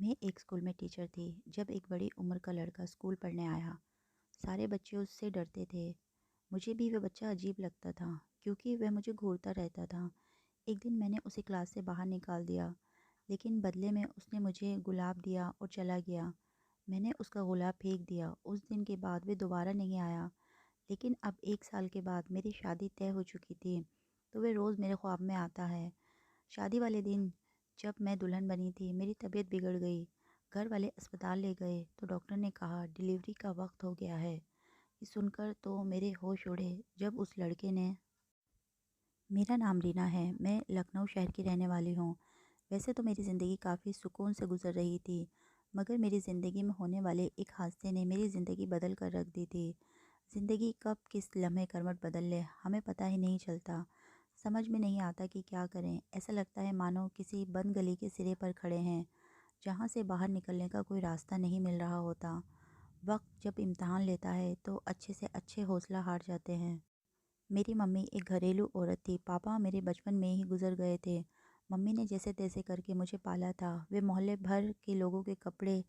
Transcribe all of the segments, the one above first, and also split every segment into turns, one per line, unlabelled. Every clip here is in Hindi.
मैं एक स्कूल में टीचर थी जब एक बड़ी उम्र का लड़का स्कूल पढ़ने आया। सारे बच्चे उससे डरते थे। मुझे भी वह बच्चा अजीब लगता था क्योंकि वह मुझे घूरता रहता था। एक दिन मैंने उसे क्लास से बाहर निकाल दिया, लेकिन बदले में उसने मुझे गुलाब दिया और चला गया। मैंने उसका गुलाब फेंक दिया। उस दिन के बाद वह दोबारा नहीं आया। लेकिन अब 1 साल के बाद मेरी शादी तय हो चुकी थी, तो वह रोज़ मेरे ख्वाब में आता है। शादी वाले दिन जब मैं दुल्हन बनी थी, मेरी तबीयत बिगड़ गई। घर वाले अस्पताल ले गए तो डॉक्टर ने कहा डिलीवरी का वक्त हो गया है। ये सुनकर तो मेरे होश उड़े जब उस लड़के ने। मेरा नाम रीना है, मैं लखनऊ शहर की रहने वाली हूँ। वैसे तो मेरी ज़िंदगी काफ़ी सुकून से गुजर रही थी, मगर मेरी ज़िंदगी में होने वाले एक हादसे ने मेरी ज़िंदगी बदल कर रख दी थी। ज़िंदगी कब किस लम्हे करवट बदल ले हमें पता ही नहीं चलता। समझ में नहीं आता कि क्या करें। ऐसा लगता है मानो किसी बंद गली के सिरे पर खड़े हैं, जहाँ से बाहर निकलने का कोई रास्ता नहीं मिल रहा होता। वक्त जब इम्तहान लेता है तो अच्छे से अच्छे हौसला हार जाते हैं। मेरी मम्मी एक घरेलू औरत थी। पापा मेरे बचपन में ही गुजर गए थे। मम्मी ने जैसे तैसे करके मुझे पाला था। वे मोहल्ले भर के लोगों के कपड़े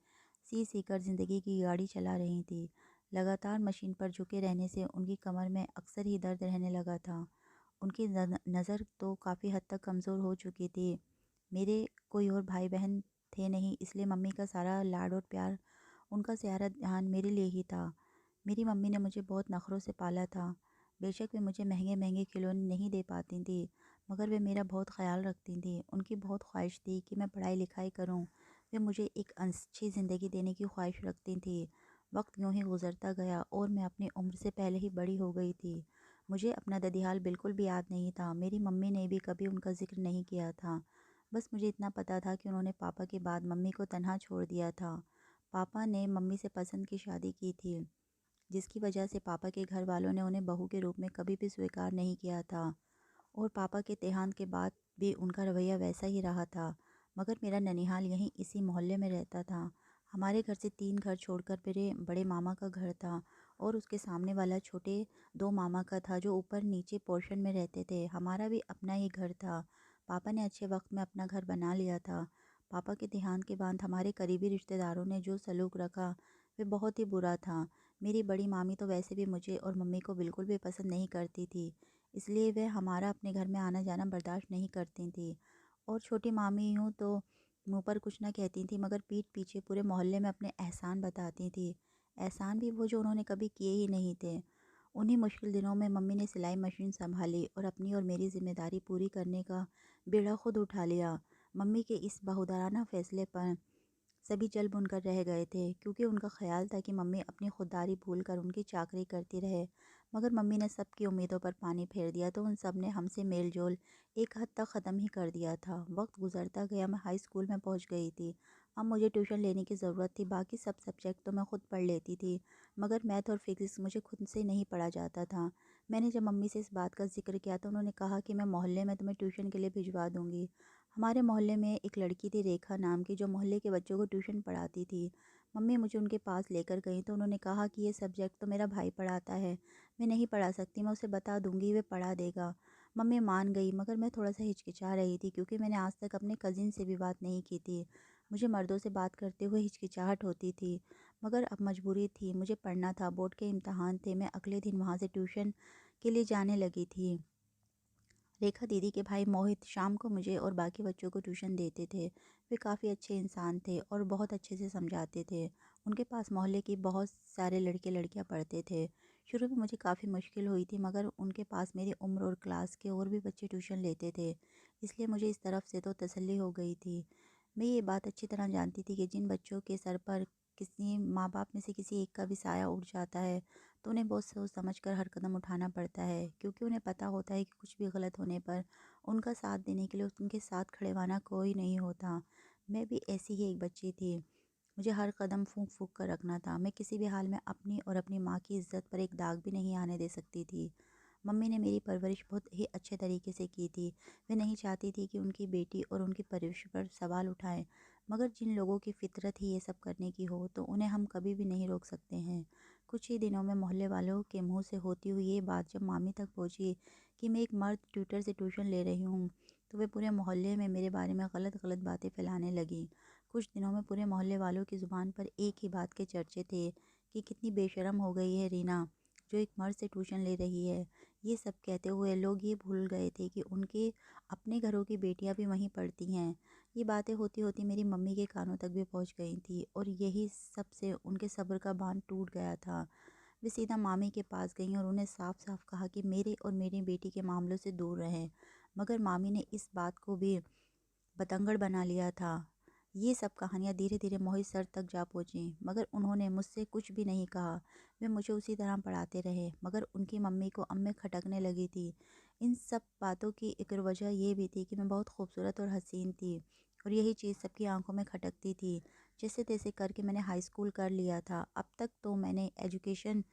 सी सी कर ज़िंदगी की गाड़ी चला रही थी। लगातार मशीन पर झुके रहने से उनकी कमर में अक्सर ही दर्द रहने लगा था। उनकी नज़र तो काफ़ी हद तक कमज़ोर हो चुकी थी। मेरे कोई और भाई बहन थे नहीं, इसलिए मम्मी का सारा लाड और प्यार, उनका सारा ध्यान मेरे लिए ही था। मेरी मम्मी ने मुझे बहुत नखरों से पाला था। बेशक वे मुझे महंगे महंगे खिलौने नहीं दे पाती थी, मगर वे मेरा बहुत ख्याल रखती थी। उनकी बहुत ख्वाहिश थी कि मैं पढ़ाई लिखाई करूं। वे मुझे एक अच्छी ज़िंदगी देने की ख्वाहिश रखती थी। वक्त यूं ही गुजरता गया और मैं अपनी उम्र से पहले ही बड़ी हो गई थी। मुझे अपना ददियाल बिल्कुल भी याद नहीं था। मेरी मम्मी ने भी कभी उनका ज़िक्र नहीं किया था। बस मुझे इतना पता था कि उन्होंने पापा के बाद मम्मी को तन्हा छोड़ दिया था। पापा ने मम्मी से पसंद की शादी की थी, जिसकी वजह से पापा के घर वालों ने उन्हें बहू के रूप में कभी भी स्वीकार नहीं किया था। और पापा के देहांत के बाद भी उनका रवैया वैसा ही रहा था। मगर मेरा ननिहाल यहीं इसी मोहल्ले में रहता था। हमारे घर से 3 घर छोड़कर मेरे बड़े मामा का घर था, और उसके सामने वाला छोटे 2 मामा का था, जो ऊपर नीचे पोर्शन में रहते थे। हमारा भी अपना ही घर था। पापा ने अच्छे वक्त में अपना घर बना लिया था। पापा के देहांत के बाद हमारे करीबी रिश्तेदारों ने जो सलूक रखा, वे बहुत ही बुरा था। मेरी बड़ी मामी तो वैसे भी मुझे और मम्मी को बिल्कुल भी पसंद नहीं करती थी, इसलिए वह हमारा अपने घर में आना जाना बर्दाश्त नहीं करती थी। और छोटी मामी यूँ तो मुँह पर कुछ ना कहती थी, मगर पीठ पीछे पूरे मोहल्ले में अपने एहसान बताती थी। एहसान भी वो जो उन्होंने कभी किए ही नहीं थे। उन्हीं मुश्किल दिनों में मम्मी ने सिलाई मशीन संभाली और अपनी और मेरी जिम्मेदारी पूरी करने का बीड़ा खुद उठा लिया। मम्मी के इस बहुदाराना फैसले पर सभी जल भुनकर रह गए थे, क्योंकि उनका ख्याल था कि मम्मी अपनी खुददारी भूलकर उनकी चाकरी करती रहे। मगर मम्मी ने सबकी उम्मीदों पर पानी फेर दिया, तो उन सब ने हमसे मेल जोल एक हद तक ख़त्म ही कर दिया था। वक्त गुजरता गया, मैं हाई स्कूल में पहुंच गई थी। अब मुझे ट्यूशन लेने की ज़रूरत थी। बाकी सब सब्जेक्ट तो मैं खुद पढ़ लेती थी, मगर मैथ और फिज़िक्स मुझे खुद से नहीं पढ़ा जाता था। मैंने जब मम्मी से इस बात का जिक्र किया तो उन्होंने कहा कि मैं मोहल्ले में तुम्हें ट्यूशन के लिए भिजवा दूँगी। हमारे मोहल्ले में एक लड़की थी रेखा नाम की, जो मोहल्ले के बच्चों को ट्यूशन पढ़ाती थी। मम्मी मुझे उनके पास लेकर गई तो उन्होंने कहा कि ये सब्जेक्ट तो मेरा भाई पढ़ाता है, मैं नहीं पढ़ा सकती, मैं उसे बता दूंगी, वे पढ़ा देगा। मम्मी मान गई, मगर मैं थोड़ा सा हिचकिचा रही थी, क्योंकि मैंने आज तक अपने कज़िन से भी बात नहीं की थी। मुझे मर्दों से बात करते हुए हिचकिचाहट होती थी, मगर अब मजबूरी थी, मुझे पढ़ना था। बोर्ड के इम्तहान थे। मैं अगले दिन वहाँ से ट्यूशन के लिए जाने लगी थी। रेखा दीदी के भाई मोहित शाम को मुझे और बाकी बच्चों को ट्यूशन देते थे। वे काफ़ी अच्छे इंसान थे और बहुत अच्छे से समझाते थे। उनके पास मोहल्ले की बहुत सारे लड़के लड़कियां पढ़ते थे। शुरू में मुझे काफ़ी मुश्किल हुई थी, मगर उनके पास मेरी उम्र और क्लास के और भी बच्चे ट्यूशन लेते थे, इसलिए मुझे इस तरफ से तो तसल्ली हो गई थी। मैं ये बात अच्छी तरह जानती थी कि जिन बच्चों के सर पर किसी माँ बाप में से किसी एक का भी साया उठ जाता है, तो उन्हें बहुत सोच समझ कर हर कदम उठाना पड़ता है, क्योंकि उन्हें पता होता है कि कुछ भी गलत होने पर उनका साथ देने के लिए उनके साथ खड़े वाना कोई नहीं होता। मैं भी ऐसी ही एक बच्ची थी। मुझे हर कदम फूंक फूंक कर रखना था। मैं किसी भी हाल में अपनी और अपनी माँ की इज्जत पर एक दाग भी नहीं आने दे सकती थी। मम्मी ने मेरी परवरिश बहुत ही अच्छे तरीके से की थी। वे नहीं चाहती थी कि उनकी बेटी और उनकी परवरिश पर सवाल उठाएं, मगर जिन लोगों की फितरत ही ये सब करने की हो, तो उन्हें हम कभी भी नहीं रोक सकते हैं। कुछ ही दिनों में मोहल्ले वालों के मुंह से होती हुई ये बात जब मामी तक पहुंची कि मैं एक मर्द ट्यूटर से ट्यूशन ले रही हूँ, तो वे पूरे मोहल्ले में मेरे बारे में गलत गलत बातें फैलाने लगी। कुछ दिनों में पूरे मोहल्ले वालों की ज़ुबान पर एक ही बात के चर्चे थे कि कितनी बेशर्म हो गई है रीना, जो एक मर्द से ट्यूशन ले रही है। ये सब कहते हुए लोग ये भूल गए थे कि उनके अपने घरों की बेटियां भी वहीं पढ़ती हैं। ये बातें होती होती मेरी मम्मी के कानों तक भी पहुंच गई थी और यही सब से उनके सब्र का बांध टूट गया था। वे सीधा मामी के पास गईं और उन्हें साफ साफ कहा कि मेरे और मेरी बेटी के मामलों से दूर रहें। मगर मामी ने इस बात को भी बतंगड़ बना लिया था। ये सब कहानियाँ धीरे धीरे मोहित सर तक जा पहुँची, मगर उन्होंने मुझसे कुछ भी नहीं कहा। वे मुझे उसी तरह पढ़ाते रहे, मगर उनकी मम्मी को अब मैं खटकने लगी थी। इन सब बातों की एक वजह ये भी थी कि मैं बहुत खूबसूरत और हसीन थी, और यही चीज़ सबकी आंखों में खटकती थी। जैसे तैसे करके मैंने हाई स्कूल कर लिया था। अब तक तो मैंने एजुकेशन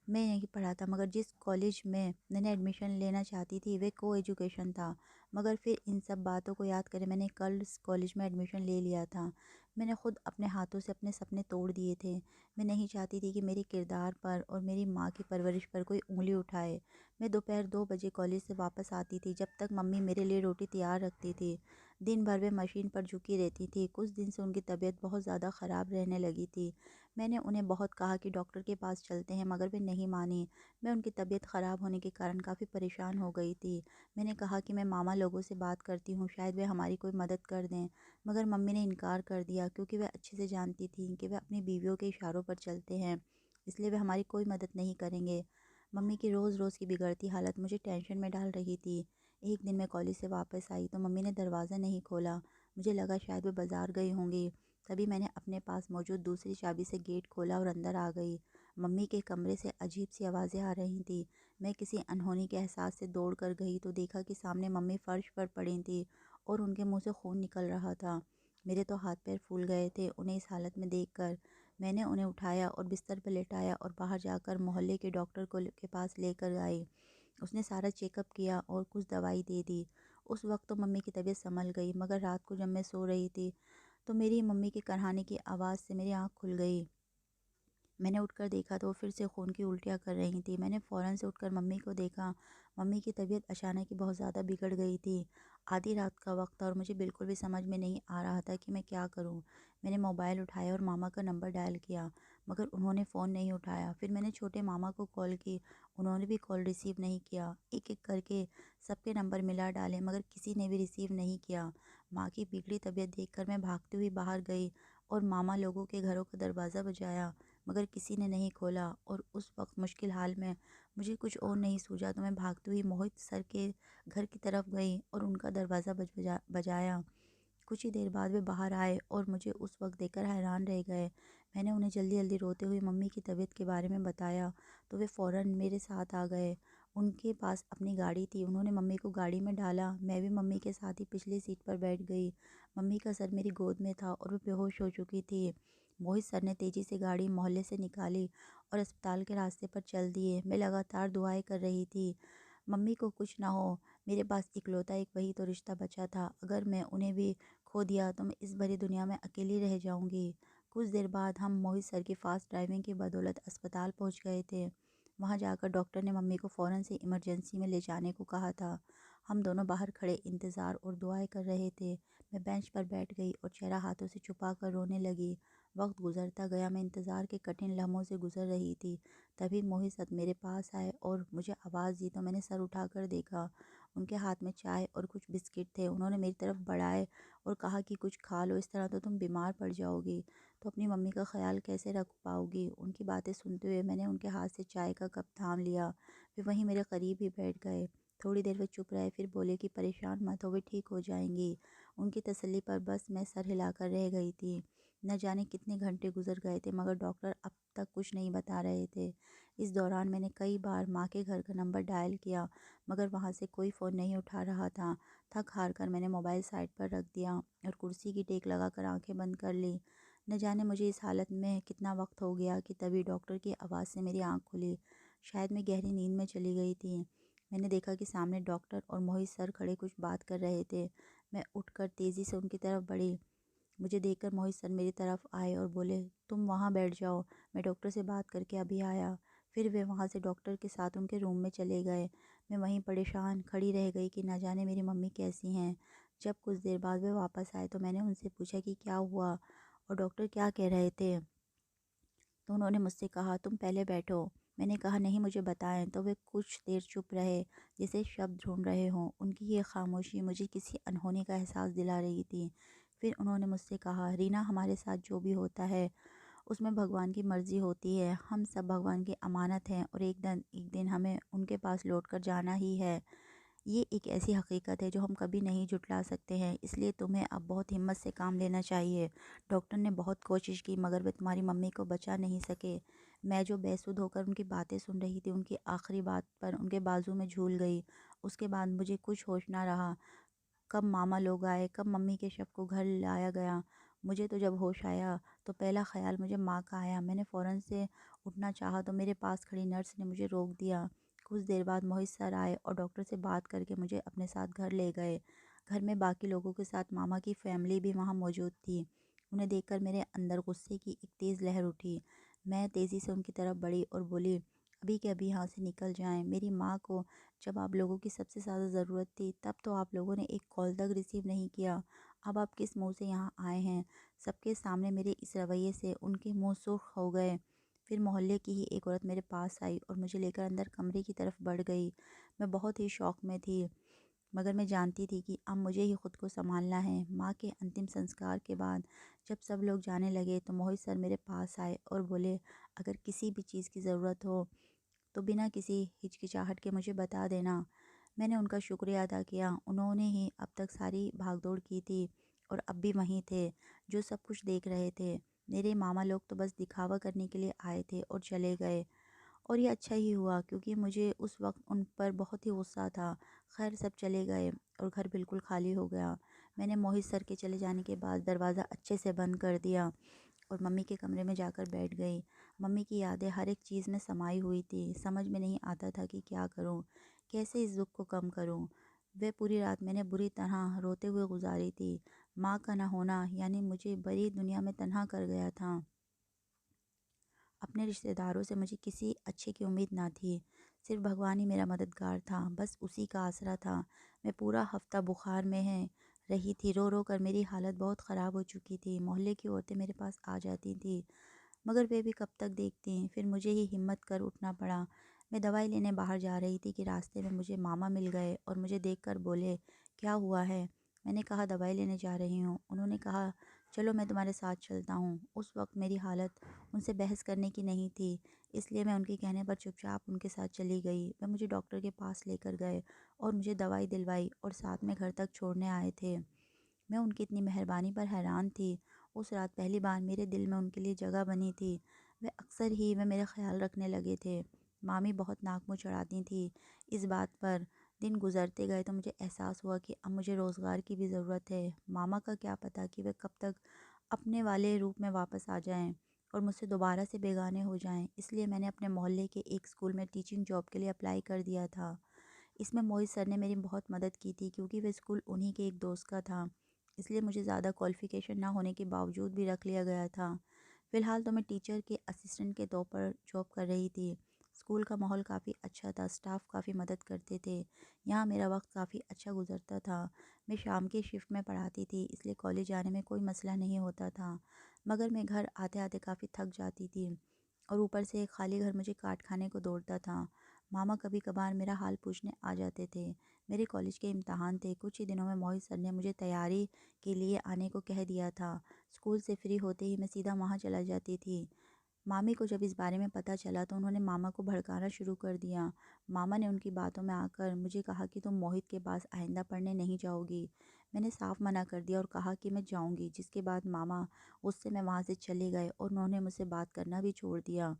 में नहीं पढ़ा था, मगर जिस कॉलेज में मैंने एडमिशन लेना चाहती थी वे को एजुकेशन था। मगर फिर इन सब बातों को याद कर मैंने कल कॉलेज में एडमिशन ले लिया था। मैंने खुद अपने हाथों से अपने सपने तोड़ दिए थे। मैं नहीं चाहती थी कि मेरे किरदार पर और मेरी माँ की परवरिश पर कोई उंगली उठाए। मैं दोपहर 2 बजे कॉलेज से वापस आती थी, जब तक मम्मी मेरे लिए रोटी तैयार रखती थी। दिन भर वे मशीन पर झुकी रहती थी। कुछ दिन से उनकी तबीयत बहुत ज़्यादा ख़राब रहने लगी थी। मैंने उन्हें बहुत कहा कि डॉक्टर के पास चलते हैं, मगर वे नहीं मानी। मैं उनकी तबीयत ख़राब होने के कारण काफ़ी परेशान हो गई थी। मैंने कहा कि मैं मामा लोगों से बात करती हूँ, शायद वे हमारी कोई मदद कर दें। मगर मम्मी ने इनकार कर दिया, क्योंकि वह अच्छे से जानती थी कि वे अपनी बीवियों के इशारों पर चलते हैं, इसलिए वे हमारी कोई मदद नहीं करेंगे। मम्मी की रोज़ रोज़ की बिगड़ती हालत मुझे टेंशन में डाल रही थी। एक दिन मैं कॉलेज से वापस आई तो मम्मी ने दरवाज़ा नहीं खोला। मुझे लगा शायद वे बाज़ार गई होंगी। तभी मैंने अपने पास मौजूद दूसरी चाबी से गेट खोला और अंदर आ गई। मम्मी के कमरे से अजीब सी आवाज़ें आ रही थी। मैं किसी अनहोनी के एहसास से दौड़ कर गई तो देखा कि सामने मम्मी फर्श पर पड़ी थी और उनके मुंह से खून निकल रहा था। मेरे तो हाथ पैर फूल गए थे उन्हें इस हालत में देखकर। मैंने उन्हें उठाया और बिस्तर पर लेटाया और बाहर जाकर मोहल्ले के डॉक्टर के पास लेकर आई। उसने सारा चेकअप किया और कुछ दवाई दे दी। उस वक्त तो मम्मी की तबीयत संभल गई, मगर रात को जब मैं सो रही थी तो मेरी मम्मी के करहाने की आवाज़ से मेरी आँख खुल गई। मैंने उठकर देखा तो वो फिर से खून की उल्टियाँ कर रही थी। मैंने फ़ौरन से उठकर मम्मी को देखा। मम्मी की तबीयत अचानक ही बहुत ज़्यादा बिगड़ गई थी। आधी रात का वक्त था और मुझे बिल्कुल भी समझ में नहीं आ रहा था कि मैं क्या करूं। मैंने मोबाइल उठाया और मामा का नंबर डायल किया, मगर उन्होंने फ़ोन नहीं उठाया। फिर मैंने छोटे मामा को कॉल की, उन्होंने भी कॉल रिसीव नहीं किया। एक एक करके सबके नंबर मिला डाले, मगर किसी ने भी रिसीव नहीं किया। माँ की बिगड़ी तबीयत देखकर मैं भागती हुई बाहर गई और मामा लोगों के घरों का दरवाज़ा बजाया, मगर किसी ने नहीं खोला। और उस वक्त मुश्किल हाल में मुझे कुछ और नहीं सूझा तो मैं भागती हुई मोहित सर के घर की तरफ गई और उनका दरवाज़ा बजाया। कुछ ही देर बाद वे बाहर आए और मुझे उस वक्त देखकर हैरान रह गए। मैंने उन्हें जल्दी जल्दी रोते हुए मम्मी की तबीयत के बारे में बताया तो वे फ़ौरन मेरे साथ आ गए। उनके पास अपनी गाड़ी थी, उन्होंने मम्मी को गाड़ी में डाला। मैं भी मम्मी के साथ ही पिछली सीट पर बैठ गई। मम्मी का सर मेरी गोद में था और वे बेहोश हो चुकी थी। मोहित सर ने तेज़ी से गाड़ी मोहल्ले से निकाली और अस्पताल के रास्ते पर चल दिए। मैं लगातार दुआएं कर रही थी, मम्मी को कुछ ना हो। मेरे पास इकलौता एक वही तो रिश्ता बचा था। अगर मैं उन्हें भी खो दिया तो मैं इस भरी दुनिया में अकेली रह जाऊंगी। कुछ देर बाद हम मोहित सर की फास्ट ड्राइविंग की बदौलत अस्पताल पहुंच गए थे। वहां जाकर डॉक्टर ने मम्मी को फ़ौरन से इमरजेंसी में ले जाने को कहा था। हम दोनों बाहर खड़े इंतज़ार और दुआएं कर रहे थे। मैं बेंच पर बैठ गई और चेहरा हाथों से छुपा कर रोने लगी। वक्त गुजरता गया, मैं इंतज़ार के कठिन लम्हों से गुजर रही थी। तभी मोहित सर मेरे पास आए और मुझे आवाज़ दी तो मैंने सर उठाकर देखा। उनके हाथ में चाय और कुछ बिस्किट थे। उन्होंने मेरी तरफ बढ़ाए और कहा कि कुछ खा लो, इस तरह तो तुम बीमार पड़ जाओगी, तो अपनी मम्मी का ख्याल कैसे रख पाओगी। उनकी बातें सुनते हुए मैंने उनके हाथ से चाय का कप थाम लिया। वे वहीं मेरे करीब ही बैठ गए। थोड़ी देर वे चुप रहे, फिर बोले कि परेशान मत हो, वे ठीक हो जाएंगी। उनकी तसल्ली पर बस मैं सर हिलाकर रह गई थी। न जाने कितने घंटे गुजर गए थे, मगर डॉक्टर अब तक कुछ नहीं बता रहे थे। इस दौरान मैंने कई बार माँ के घर का नंबर डायल किया, मगर वहाँ से कोई फ़ोन नहीं उठा रहा था। थक हार कर मैंने मोबाइल साइड पर रख दिया और कुर्सी की टेक लगाकर आंखें बंद कर ली। न जाने मुझे इस हालत में कितना वक्त हो गया कि तभी डॉक्टर की आवाज़ से मेरी आँख खुली। शायद मैं गहरी नींद में चली गई थी। मैंने देखा कि सामने डॉक्टर और मोहित सर खड़े कुछ बात कर रहे थे। मैं उठकर तेज़ी से उनकी तरफ बढ़ी। मुझे देखकर मोहित सर मेरी तरफ आए और बोले, तुम वहाँ बैठ जाओ, मैं डॉक्टर से बात करके अभी आया। फिर वे वहाँ से डॉक्टर के साथ उनके रूम में चले गए। मैं वहीं परेशान खड़ी रह गई कि ना जाने मेरी मम्मी कैसी हैं। जब कुछ देर बाद वे वापस आए तो मैंने उनसे पूछा कि क्या हुआ और डॉक्टर क्या कह रहे थे। तो उन्होंने मुझसे कहा, तुम पहले बैठो। मैंने कहा, नहीं, मुझे बताएं। तो वे कुछ देर चुप रहे, जैसे शब्द ढूंढ रहे हों। उनकी ये खामोशी मुझे किसी अनहोनी का एहसास दिला रही थी। फिर उन्होंने मुझसे कहा, रीना, हमारे साथ जो भी होता है उसमें भगवान की मर्ज़ी होती है। हम सब भगवान की अमानत हैं और एक दिन हमें उनके पास लौट कर जाना ही है। ये एक ऐसी हकीकत है जो हम कभी नहीं झुठला सकते हैं, इसलिए तुम्हें अब बहुत हिम्मत से काम लेना चाहिए। डॉक्टर ने बहुत कोशिश की मगर वे तुम्हारी मम्मी को बचा नहीं सके। मैं जो बेसुध होकर उनकी बातें सुन रही थी, उनकी आखिरी बात पर उनके बाजू में झूल गई। उसके बाद मुझे कुछ होश ना रहा। कब मामा लोग आए, कब मम्मी के शव को घर लाया गया। मुझे तो जब होश आया तो पहला ख्याल मुझे माँ का आया। मैंने फ़ौरन से उठना चाहा तो मेरे पास खड़ी नर्स ने मुझे रोक दिया। कुछ देर बाद मोहित सर आए और डॉक्टर से बात करके मुझे अपने साथ घर ले गए। घर में बाकी लोगों के साथ मामा की फैमिली भी वहाँ मौजूद थी। उन्हें देखकर मेरे अंदर गुस्से की एक तेज़ लहर उठी। मैं तेज़ी से उनकी तरफ बढ़ी और बोली, अभी के अभी यहाँ से निकल जाएं। मेरी माँ को जब आप लोगों की सबसे ज़्यादा ज़रूरत थी तब तो आप लोगों ने एक कॉल तक रिसीव नहीं किया। अब आप किस मुंह से यहाँ आए हैं? सबके सामने मेरे इस रवैये से उनके मुंह सुर्ख हो गए। फिर मोहल्ले की ही एक औरत मेरे पास आई और मुझे लेकर अंदर कमरे की तरफ बढ़ गई। मैं बहुत ही शौक में थी मगर मैं जानती थी कि अब मुझे ही खुद को संभालना है। माँ के अंतिम संस्कार के बाद जब सब लोग जाने लगे तो मोहित सर मेरे पास आए और बोले, अगर किसी भी चीज़ की ज़रूरत हो तो बिना किसी हिचकिचाहट के मुझे बता देना। मैंने उनका शुक्रिया अदा किया। उन्होंने ही अब तक सारी भागदौड़ की थी और अब भी वहीं थे, जो सब कुछ देख रहे थे। मेरे मामा लोग तो बस दिखावा करने के लिए आए थे और चले गए। और ये अच्छा ही हुआ क्योंकि मुझे उस वक्त उन पर बहुत ही गुस्सा था। खैर, सब चले गए और घर बिल्कुल खाली हो गया। मैंने मोहित सर के चले जाने के बाद दरवाज़ा अच्छे से बंद कर दिया और मम्मी के कमरे में जाकर बैठ गई। मम्मी की यादें हर एक चीज़ में समाई हुई थी। समझ में नहीं आता था कि क्या करूं, कैसे इस दुख को कम करूं। वह पूरी रात मैंने बुरी तरह रोते हुए गुजारी थी। माँ का ना होना यानी मुझे बड़ी दुनिया में तन्हा कर गया था। अपने रिश्तेदारों से मुझे किसी अच्छे की उम्मीद ना थी। सिर्फ भगवान ही मेरा मददगार था, बस उसी का आसरा था। मैं पूरा हफ्ता बुखार में है रही थी। रो रो कर मेरी हालत बहुत ख़राब हो चुकी थी। मोहल्ले की औरतें मेरे पास आ जाती थी मगर वे भी कब तक देखती। फिर मुझे ही हिम्मत कर उठना पड़ा। मैं दवाई लेने बाहर जा रही थी कि रास्ते में मुझे मामा मिल गए और मुझे देखकर बोले, क्या हुआ है? मैंने कहा, दवाई लेने जा रही हूँ। उन्होंने कहा, चलो मैं तुम्हारे साथ चलता हूँ। उस वक्त मेरी हालत उनसे बहस करने की नहीं थी, इसलिए मैं उनके कहने पर चुपचाप उनके साथ चली गई। वे मुझे डॉक्टर के पास लेकर गए और मुझे दवाई दिलवाई और साथ में घर तक छोड़ने आए थे। मैं उनकी इतनी मेहरबानी पर हैरान थी। उस रात पहली बार मेरे दिल में उनके लिए जगह बनी थी। वे मेरा ख्याल रखने लगे थे। मामी बहुत नाक मुँह चढ़ाती थी इस बात पर। दिन गुजरते गए तो मुझे एहसास हुआ कि अब मुझे रोज़गार की भी ज़रूरत है। मामा का क्या पता कि वे कब तक अपने वाले रूप में वापस आ जाएं और मुझसे दोबारा से बेगाने हो जाएं। इसलिए मैंने अपने मोहल्ले के एक स्कूल में टीचिंग जॉब के लिए अप्लाई कर दिया था। इसमें मोहित सर ने मेरी बहुत मदद की थी क्योंकि वह स्कूल उन्हीं के एक दोस्त का था। इसलिए मुझे ज़्यादा क्वालिफ़िकेशन ना होने के बावजूद भी रख लिया गया था। फ़िलहाल तो मैं टीचर के असिस्टेंट के तौर पर जॉब कर रही थी। स्कूल का माहौल काफ़ी अच्छा था, स्टाफ काफ़ी मदद करते थे। यहाँ मेरा वक्त काफ़ी अच्छा गुजरता था। मैं शाम की शिफ्ट में पढ़ाती थी, इसलिए कॉलेज जाने में कोई मसला नहीं होता था। मगर मैं घर आते-आते काफ़ी थक जाती थी और ऊपर से खाली घर मुझे काट खाने को दौड़ता था। मामा कभी कभार मेरा हाल पूछने आ जाते थे। मेरे कॉलेज के इम्तहान थे। कुछ ही दिनों में मोहित सर ने मुझे तैयारी के लिए आने को कह दिया था। स्कूल से फ्री होते ही मैं सीधा वहाँ चला जाती थी। मामी को जब इस बारे में पता चला तो उन्होंने मामा को भड़काना शुरू कर दिया। मामा ने उनकी बातों में आकर मुझे कहा कि तुम मोहित के पास आइंदा पढ़ने नहीं जाओगी। मैंने साफ मना कर दिया और कहा कि मैं जाऊंगी, जिसके बाद मामा गुस्से में वहाँ से चले गए और उन्होंने मुझसे बात करना भी छोड़ दिया।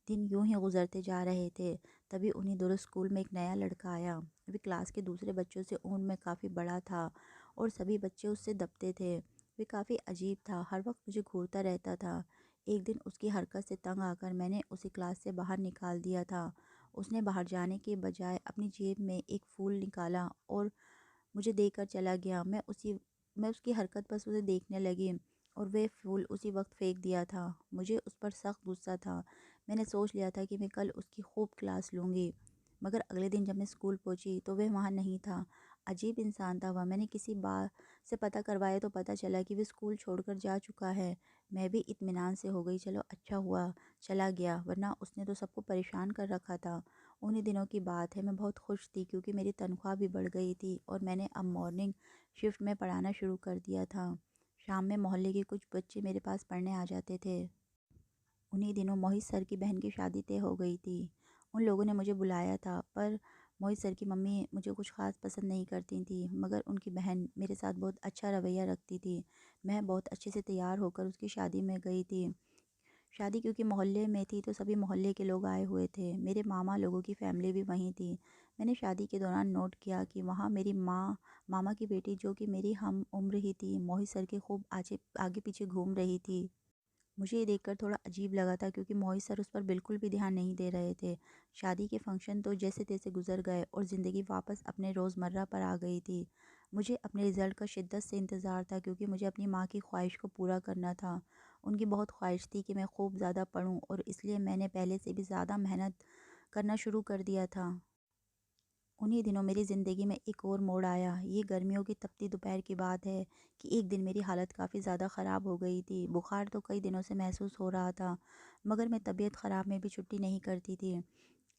दिन यूं ही गुजरते जा रहे थे, तभी उन्हीं दिनों स्कूल में एक नया लड़का आया। वे क्लास के दूसरे बच्चों से उम्र में काफ़ी बड़ा था और सभी बच्चे उससे दबते थे। वे काफ़ी अजीब था, हर वक्त मुझे घूरता रहता था। एक दिन उसकी हरकत से तंग आकर मैंने उसे क्लास से बाहर निकाल दिया था। उसने बाहर जाने के बजाय अपनी जेब में एक फूल निकाला और मुझे देकर चला गया। मैं उसकी हरकत बस उसे देखने लगी और वह फूल उसी वक्त फेंक दिया था। मुझे उस पर सख्त गुस्सा था। मैंने सोच लिया था कि मैं कल उसकी खूब क्लास लूँगी। मगर अगले दिन जब मैं स्कूल पहुँची तो वह वहाँ नहीं था। अजीब इंसान था वह। मैंने किसी बात से पता करवाया तो पता चला कि वो स्कूल छोड़कर जा चुका है। मैं भी इत्मीनान से हो गई, चलो अच्छा हुआ चला गया, वरना उसने तो सबको परेशान कर रखा था। उन्हीं दिनों की बात है, मैं बहुत खुश थी क्योंकि मेरी तनख्वाह भी बढ़ गई थी और मैंने अब मॉर्निंग शिफ्ट में पढ़ाना शुरू कर दिया था। शाम में मोहल्ले के कुछ बच्चे मेरे पास पढ़ने आ जाते थे। उन्हीं दिनों मोहित सर की बहन की शादी तय हो गई थी। उन लोगों ने मुझे बुलाया था, पर मोहित सर की मम्मी मुझे कुछ ख़ास पसंद नहीं करती थी, मगर उनकी बहन मेरे साथ बहुत अच्छा रवैया रखती थी। मैं बहुत अच्छे से तैयार होकर उसकी शादी में गई थी। शादी क्योंकि मोहल्ले में थी तो सभी मोहल्ले के लोग आए हुए थे। मेरे मामा लोगों की फैमिली भी वहीं थी। मैंने शादी के दौरान नोट किया कि वहाँ मेरी माँ, मामा की बेटी जो कि मेरी हम उम्र ही थी, मोहित सर के खूब आगे आगे पीछे घूम रही थी। मुझे ये देखकर थोड़ा अजीब लगा था क्योंकि मोहित सर उस पर बिल्कुल भी ध्यान नहीं दे रहे थे। शादी के फंक्शन तो जैसे तैसे गुजर गए और ज़िंदगी वापस अपने रोज़मर्रा पर आ गई थी। मुझे अपने रिज़ल्ट का शिद्दत से इंतज़ार था क्योंकि मुझे अपनी माँ की ख्वाहिश को पूरा करना था। उनकी बहुत ख्वाहिश थी कि मैं खूब ज़्यादा पढूँ और इसलिए मैंने पहले से भी ज़्यादा मेहनत करना शुरू कर दिया था। उन्हीं दिनों मेरी ज़िंदगी में एक और मोड़ आया। ये गर्मियों की तपती दोपहर की बात है कि एक दिन मेरी हालत काफ़ी ज़्यादा ख़राब हो गई थी। बुखार तो कई दिनों से महसूस हो रहा था, मगर मैं तबीयत ख़राब में भी छुट्टी नहीं करती थी।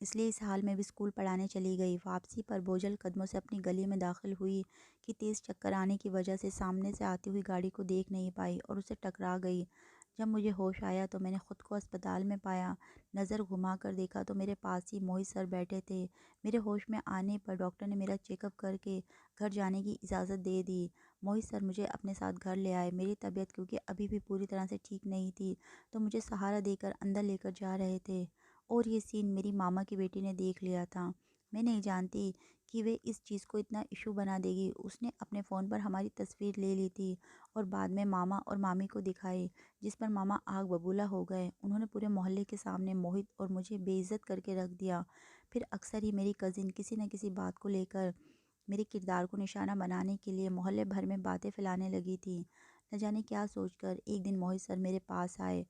इसलिए इस हाल में भी स्कूल पढ़ाने चली गई। वापसी पर बोझल कदमों से अपनी गली में दाखिल हुई कि तेज़ चक्कर आने की वजह से सामने से आती हुई गाड़ी को देख नहीं पाई और उससे टकरा गई। जब मुझे होश आया तो मैंने खुद को अस्पताल में पाया। नज़र घुमा कर देखा तो मेरे पास ही मोहित सर बैठे थे। मेरे होश में आने पर डॉक्टर ने मेरा चेकअप करके घर जाने की इजाज़त दे दी। मोहित सर मुझे अपने साथ घर ले आए। मेरी तबीयत क्योंकि अभी भी पूरी तरह से ठीक नहीं थी, तो मुझे सहारा देकर अंदर लेकर जा रहे थे। और ये सीन मेरी मामा की बेटी ने देख लिया था। मैं नहीं जानती कि वे इस चीज़ को इतना इशू बना देगी। उसने अपने फ़ोन पर हमारी तस्वीर ले ली थी और बाद में मामा और मामी को दिखाई, जिस पर मामा आग बबूला हो गए। उन्होंने पूरे मोहल्ले के सामने मोहित और मुझे बेइज्जत करके रख दिया। फिर अक्सर ही मेरी कज़िन किसी न किसी बात को लेकर मेरे किरदार को निशाना बनाने के लिए मोहल्ले भर में बातें फैलाने लगी थी। न जाने क्या सोचकर एक दिन मोहित सर मेरे पास आए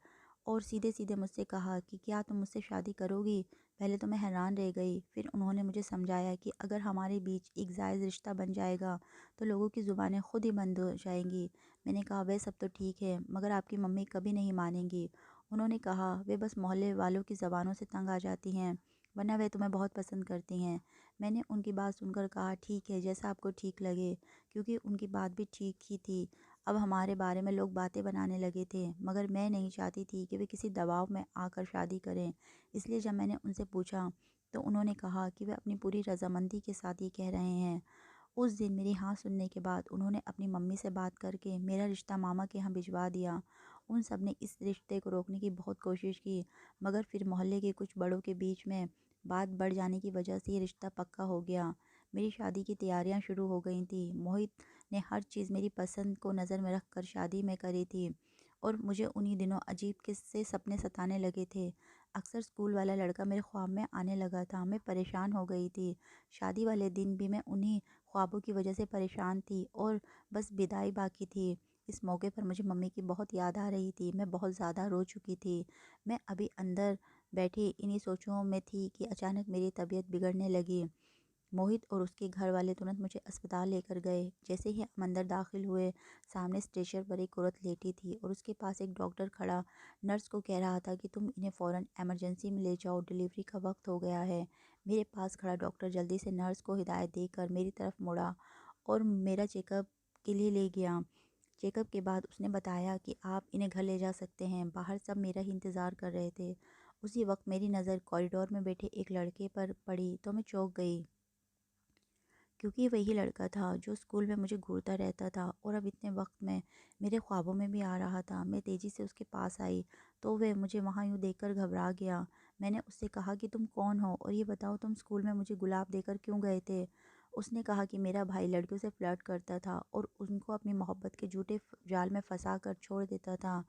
और सीधे-सीधे मुझसे कहा कि क्या तुम मुझसे शादी करोगी? पहले तो मैं हैरान रह गई। फिर उन्होंने मुझे समझाया कि अगर हमारे बीच एक जायज़ रिश्ता बन जाएगा, तो लोगों की ज़ुबानें खुद ही बंद हो जाएँगी। मैंने कहा वह सब तो ठीक है, मगर आपकी मम्मी कभी नहीं मानेंगी। उन्होंने कहा वे बस मोहल्ले वालों की ज़बानों से तंग आ जाती हैं, वरना वे तुम्हें बहुत पसंद करती हैं। मैंने उनकी बात सुनकर कहा ठीक है, जैसा आपको ठीक लगे, क्योंकि उनकी बात भी ठीक ही थी। अब हमारे बारे में लोग बातें बनाने लगे थे, मगर मैं नहीं चाहती थी कि वे किसी दबाव में आकर शादी करें। इसलिए जब मैंने उनसे पूछा तो उन्होंने कहा कि वे अपनी पूरी रजामंदी के साथ ये कह रहे हैं। उस दिन मेरी हाँ सुनने के बाद उन्होंने अपनी मम्मी से बात करके मेरा रिश्ता मामा के यहाँ भिजवा दिया। उन सब ने इस रिश्ते को रोकने की बहुत कोशिश की, मगर फिर मोहल्ले के कुछ बड़ों के बीच में बात बढ़ जाने की वजह से ये रिश्ता पक्का हो गया। मेरी शादी की तैयारियां शुरू हो गई थी। मोहित ने हर चीज़ मेरी पसंद को नज़र में रखकर शादी में करी थी और मुझे उन्हीं दिनों अजीब किस्से सपने सताने लगे थे। अक्सर स्कूल वाला लड़का मेरे ख्वाब में आने लगा था। मैं परेशान हो गई थी। शादी वाले दिन भी मैं उन्हीं ख्वाबों की वजह से परेशान थी और बस विदाई बाकी थी। इस मौके पर मुझे मम्मी की बहुत याद आ रही थी। मैं बहुत ज़्यादा रो चुकी थी। मैं अभी अंदर बैठी इन्हीं सोचों में थी कि अचानक मेरी तबीयत बिगड़ने लगी। मोहित और उसके घर वाले तुरंत मुझे अस्पताल लेकर गए। जैसे ही हम अंदर दाखिल हुए, सामने स्ट्रेचर पर एक औरत लेटी थी और उसके पास एक डॉक्टर खड़ा नर्स को कह रहा था कि तुम इन्हें फ़ौरन इमरजेंसी में ले जाओ, डिलीवरी का वक्त हो गया है। मेरे पास खड़ा डॉक्टर जल्दी से नर्स को हिदायत देकर मेरी तरफ मुड़ा और मेरा चेकअप के लिए ले गया। चेकअप के बाद उसने बताया कि आप इन्हें घर ले जा सकते हैं। बाहर सब मेरा ही इंतज़ार कर रहे थे। उसी वक्त मेरी नज़र कॉरिडोर में बैठे एक लड़के पर पड़ी तो मैं चौंक गई, क्योंकि वही लड़का था जो स्कूल में मुझे घूरता रहता था और अब इतने वक्त में मेरे ख्वाबों में भी आ रहा था। मैं तेज़ी से उसके पास आई तो वह मुझे वहाँ यूँ देखकर घबरा गया। मैंने उससे कहा कि तुम कौन हो और ये बताओ तुम स्कूल में मुझे गुलाब देकर क्यों गए थे। उसने कहा कि मेरा भाई लड़कियों से फ्लर्ट करता था और उनको अपनी मोहब्बत के झूठे जाल में फंसा कर छोड़ देता था।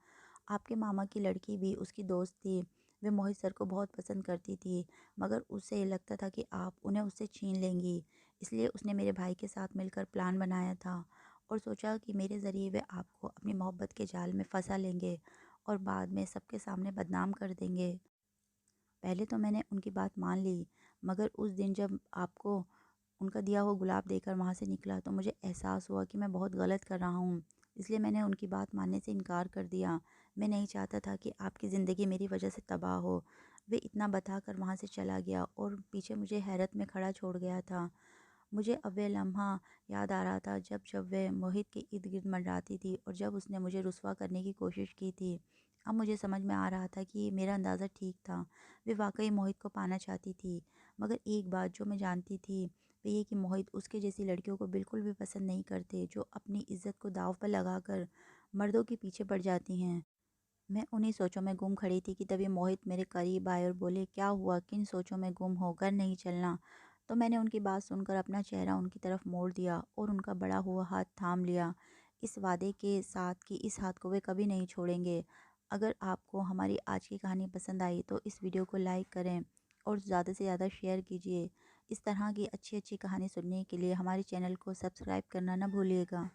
आपके मामा की लड़की भी उसकी दोस्त थी। वे मोहित सर को बहुत पसंद करती थी, मगर उसे लगता था कि आप उन्हें उससे छीन लेंगी। इसलिए उसने मेरे भाई के साथ मिलकर प्लान बनाया था और सोचा कि मेरे ज़रिए वे आपको अपनी मोहब्बत के जाल में फंसा लेंगे और बाद में सबके सामने बदनाम कर देंगे। पहले तो मैंने उनकी बात मान ली, मगर उस दिन जब आपको उनका दिया हुआ गुलाब देकर वहाँ से निकला तो मुझे एहसास हुआ कि मैं बहुत गलत कर रहा हूँ। इसलिए मैंने उनकी बात मानने से इनकार कर दिया। मैं नहीं चाहता था कि आपकी ज़िंदगी मेरी वजह से तबाह हो। वे इतना बताकर वहाँ से चला गया और पीछे मुझे हैरत में खड़ा छोड़ गया था। मुझे अब वह लम्हा याद आ रहा था जब वह मोहित के इर्द-गिर्द मंडराती थी और जब उसने मुझे रुस्वा करने की कोशिश की थी। अब मुझे समझ में आ रहा था कि मेरा अंदाज़ा ठीक था। वे वाक़ई मोहित को पाना चाहती थी। मगर एक बात जो मैं जानती थी, वो ये कि मोहित उसके जैसी लड़कियों को बिल्कुल भी पसंद नहीं करते, जो अपनी इज़्ज़त को दाँव पर लगाकर मर्दों के पीछे पड़ जाती हैं। मैं उन्हीं सोचों में गुम खड़ी थी कि तभी मोहित मेरे करीब आए और बोले, क्या हुआ, किन सोचों में गुम हो, घर नहीं चलना? तो मैंने उनकी बात सुनकर अपना चेहरा उनकी तरफ मोड़ दिया और उनका बड़ा हुआ हाथ थाम लिया, इस वादे के साथ कि इस हाथ को वे कभी नहीं छोड़ेंगे। अगर आपको हमारी आज की कहानी पसंद आई तो इस वीडियो को लाइक करें और ज़्यादा से ज़्यादा शेयर कीजिए। इस तरह की अच्छी अच्छी कहानी सुनने के लिए हमारे चैनल को सब्सक्राइब करना ना भूलिएगा।